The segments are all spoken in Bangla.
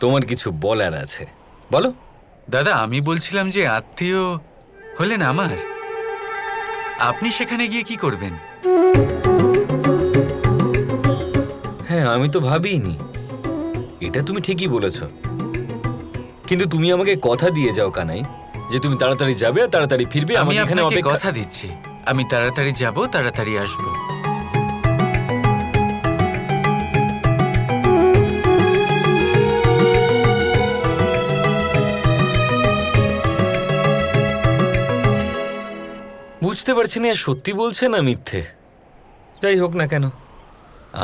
তোমার কিছু বলার আছে, বলো। দাদা, আমি বলছিলাম যে আত্মীয় হলেন আমার, আপনি সেখানে গিয়ে কি করবেন? হ্যাঁ, আমি তো ভাবিনি। এটা তুমি ঠিকই বলেছ, কিন্তু তুমি আমাকে কথা দিয়ে যাও কানাই যে তুমি তাড়াতাড়ি যাবে আর তাড়াতাড়ি ফিরবে। আমি আমাকে এখানে আপনাকে অপেক্ষা। কথা দিচ্ছি, আমি তাড়াতাড়ি যাব, তাড়াতাড়ি আসব। বুঝতে পারছি না সত্যি বলছে না মিথ্যে। যাই হোক না কেন,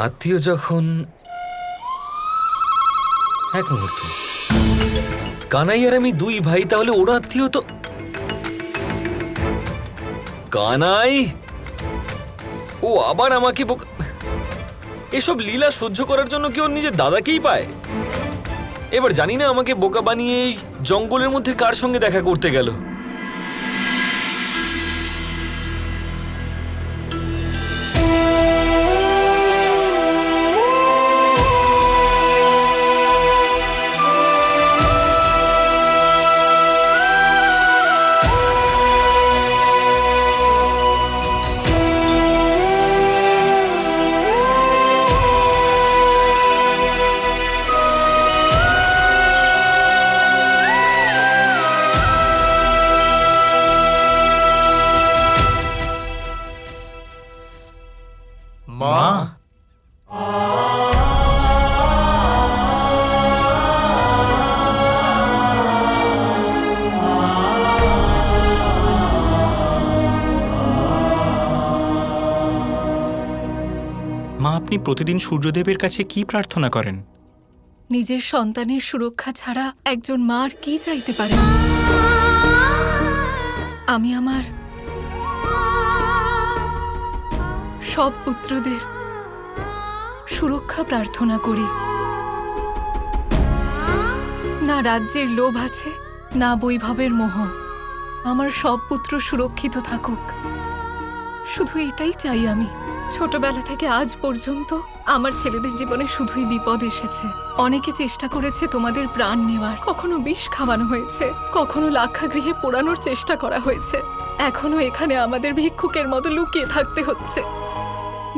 আত্মীয় যখন। এক মুহূর্ত, কানাই আর আমি দুই ভাই, তাহলে ওর আত্মীয় তো কানাই। ও আবার আমাকে এসব লীলা সহ্য করার জন্য কি ওর নিজের দাদাকেই পায়? এবার জানি না আমাকে বোকা বানিয়ে এই জঙ্গলের মধ্যে কার সঙ্গে দেখা করতে গেল। মা, মা, আপনি প্রতিদিন সূর্যদেবের কাছে কি প্রার্থনা করেন? নিজের সন্তানের সুরক্ষা ছাড়া একজন মা আর কি চাইতে পারে? আমি আমার সব পুত্রদের সুরক্ষা প্রার্থনা করি। না রাজ্যের লোভ আছে, না বৈভবের মোহ। আমার সব পুত্র সুরক্ষিত থাকুক, শুধু এটাই চাই আমি। ছোটবেলা থেকে আজ পর্যন্ত আমার ছেলেদের জীবনে শুধুই বিপদ এসেছে। অনেকে চেষ্টা করেছে তোমাদের প্রাণ নেওয়ার, কখনো বিষ খাওয়ানো হয়েছে, কখনো লাক্ষাগৃহে পোড়ানোর চেষ্টা করা হয়েছে। এখনো এখানে আমাদের ভিক্ষুকের মতো লুকিয়ে থাকতে হচ্ছে।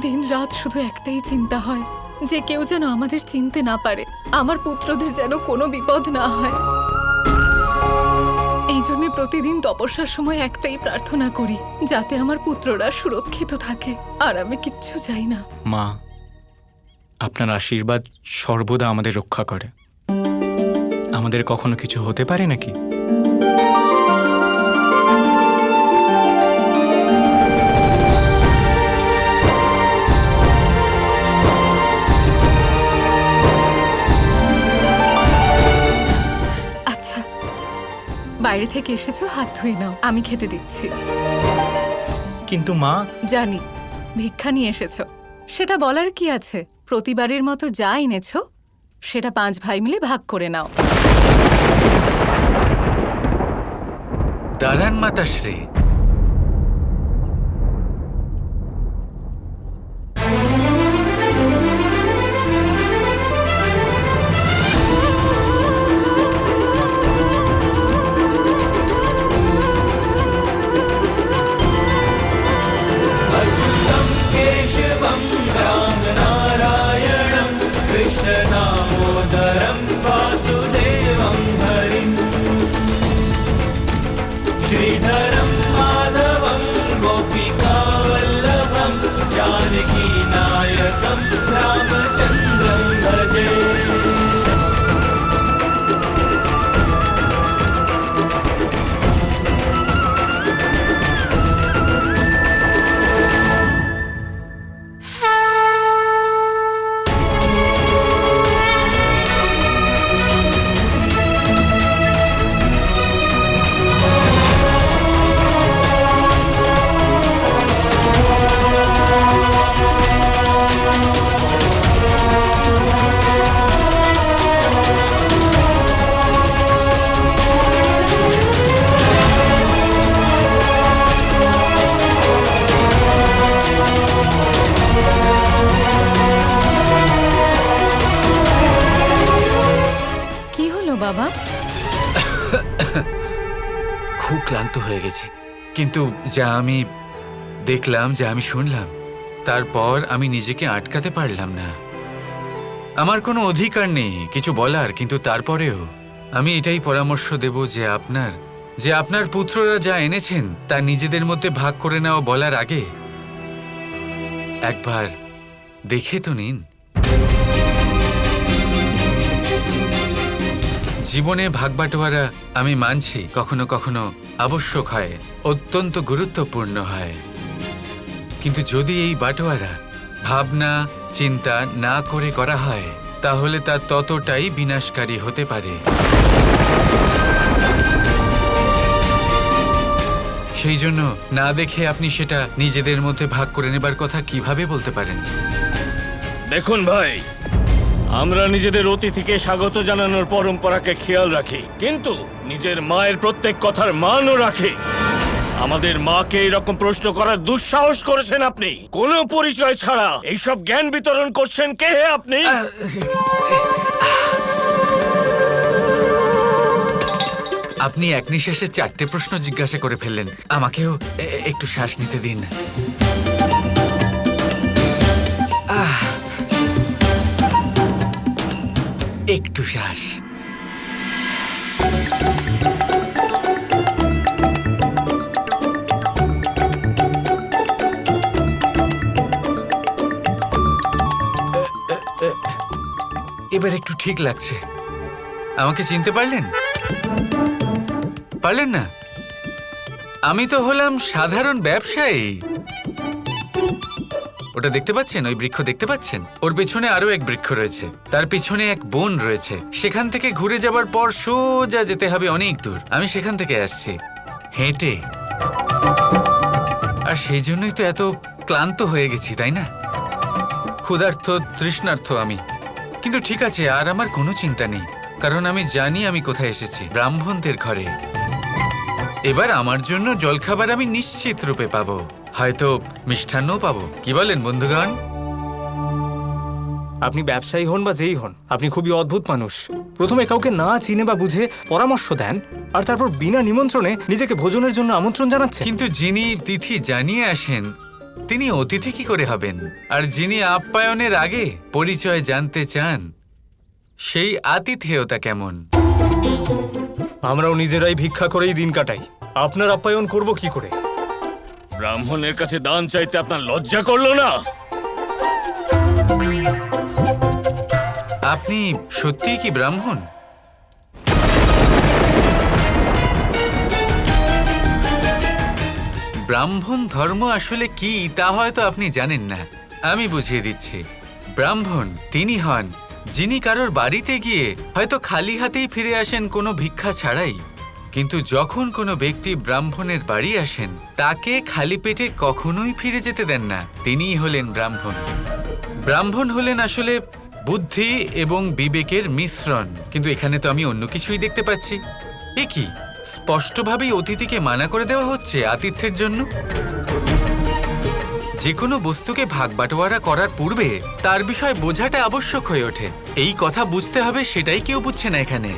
দিন রাত শুধু একটাই চিন্তা হয় যে কেউ যেন আমাদের চিনতে না পারে, আমার পুত্রদের যেন কোনো বিপদ না হয়। এই জন্য প্রতিদিন তপস্যার সময় একটাই প্রার্থনা করি, যাতে আমার পুত্ররা সুরক্ষিত থাকে। আর আমি কিচ্ছু চাই না। মা, আপনার আশীর্বাদ সর্বদা আমাদের রক্ষা করে। আমাদের কখনো কিছু হতে পারে নাকি? আচ্ছা, বাইরে থেকে এসেছো, হাত ধুয়ে নাও, আমি খেতে দিচ্ছি। কিন্তু মা, জানি ভিক্ষা নিয়ে এসেছো, সেটা বলার কি আছে? প্রতিবারের মতো যা এনেছো সেটা 5 ভাই মিলে ভাগ করে নাও। দাঁড়ান মাতাশ্রী, श्रीधरम् হলো বাবা? খুব ক্লান্ত হয়ে গেছি, কিন্তু যা আমি দেখলাম, যা আমি শুনলাম, তারপর আমি নিজেকে আটকাতে পারলাম না। আমার কোনো অধিকার নেই কিছু বলার, কিন্তু তারপরেও আমি এটাই পরামর্শ দেব যে আপনার পুত্ররা যা এনেছেন তা নিজেদের মধ্যে ভাগ করে নেওয়া বলার আগে একবার দেখে তো নিন। জীবনে ভাগবাটোয়ারা আমি মানছি কখনো কখনো আবশ্যক হয়, অত্যন্ত গুরুত্বপূর্ণ হয়, কিন্তু যদি এই বাটোয়ারা ভাবনা চিন্তা না করে করা হয় তাহলে তা ততটাই বিনাশকারী হতে পারে। সেই জন্য না দেখে আপনি সেটা নিজেদের মধ্যে ভাগ করে নেবার কথা কিভাবে বলতে পারেন? দেখুন ভাই, আমরা নিজেদের অতিথিকে স্বাগত জানানোর পরম্পরাকে খেয়াল রাখি, কিন্তু নিজের মায়ের প্রত্যেক কথার মানও রাখি। আমাদের মাকে এরকম প্রশ্ন করার দুঃসাহস করেছেন আপনি। কোনো পরিচয় ছাড়া এইসব জ্ঞান বিতরণ করছেন কে হে আপনি? আপনি এক নিঃশ্বাসে 4টে প্রশ্ন জিজ্ঞাসা করে ফেললেন। আমাকেও একটু শ্বাস নিতে দিন। একটু শ্বাস। এবার একটু ঠিক লাগছে। আমাকে চিনতে পারলেন? পারলেন না? আমি তো হলাম সাধারণ ব্যবসায়ী। ওটা দেখতে পাচ্ছেন? ওই বৃক্ষ দেখতে পাচ্ছেন? ওর পেছনে আরো এক বৃক্ষ রয়েছে, তার পিছনে এক বন রয়েছে। সেখান থেকে ঘুরে যাবার পর সোজা যেতে হবে অনেক দূর। আমি সেখান থেকে আসছি হেঁটে, আর সেই জন্যই তো এত ক্লান্ত হয়ে গেছি, তাই না? ক্ষুধার্ত তৃষ্ণার্ত আমি। কিন্তু ঠিক আছে, আর আমার কোনো চিন্তা নেই, কারণ আমি জানি আমি কোথায় এসেছি, ব্রাহ্মণদের ঘরে। এবার আমার জন্য জলখাবার আমি নিশ্চিত রূপে পাবো, হয়তো মিষ্টান্নও পাবো। কি বলেন বন্ধুগণ? আপনি ব্যবসায়ী হন বা যেই হন, আপনি খুবই অদ্ভুত মানুষ। প্রথমে কাউকে না চিনে বা বুঝে পরামর্শ দেন, আর তারপর বিনা নিমন্ত্রণে নিজেকে ভোজনের জন্য আমন্ত্রণ জানাচ্ছেন। কিন্তু যিনি তিথি জানিয়ে আসেন তিনি অতিথি কি করে হবেন? আর যিনি আপ্যায়নের আগে পরিচয় জানতে চান সেই আতিথেয়তা কেমন? আমরাও নিজেরাই ভিক্ষা করেই দিন কাটাই, আপনার আপ্যায়ন করব কি করে? ব্রাহ্মণের কাছে দান চাইতে আপনার লজ্জা করলো না? আপনি সত্যিই কি ব্রাহ্মণ? ব্রাহ্মণ ধর্ম আসলে কি তা হয়তো আপনি জানেন না, আমি বুঝিয়ে দিচ্ছি। ব্রাহ্মণ তিনি হন যিনি কারোর বাড়িতে গিয়ে হয়তো খালি হাতেই ফিরে আসেন কোনো ভিক্ষা ছাড়াই, কিন্তু যখন কোনো ব্যক্তি ব্রাহ্মণের বাড়ি আসেন তাকে খালি পেটে কখনোই ফিরে যেতে দেন না। তিনিই হলেন ব্রাহ্মণ। ব্রাহ্মণ হলেন আসলে বুদ্ধি এবং বিবেকের মিশ্রণ। কিন্তু এখানে তো আমি অন্য কিছুই দেখতে পাচ্ছি। এ কি, স্পষ্টভাবেই অতিথিকে মানা করে দেওয়া হচ্ছে আতিথ্যের জন্য। যে কোনো বস্তুকে ভাগ বাটোয়ারা করার পূর্বে তার বিষয় বোঝাটা আবশ্যক হয়ে ওঠে। এই কথা বুঝতে হবে, সেটাই কেউ বুঝছে না এখানে।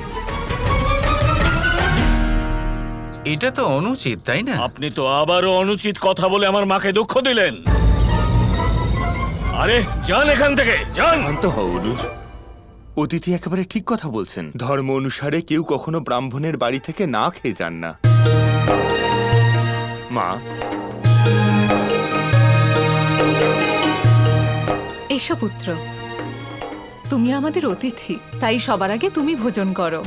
এটা তো অনুচিত, তাই না? আপনি তো আবারও অনুচিত কথা বলে আমার মাকে দুঃখ দিলেন। আরে যান এখান থেকে, যান। শান্ত হও অনুজ, অতিথি একেবারে ঠিক কথা বলছেন। ধর্ম অনুসারে কেউ কখনো ব্রাহ্মণের বাড়ি থেকে না খেয়ে যান না। মা, এসো পুত্র, তুমি আমাদের অতিথি, তাই সবার আগে তুমি ভোজন করো।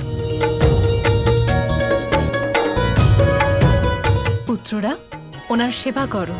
পুত্ররা, ওনার সেবা করো।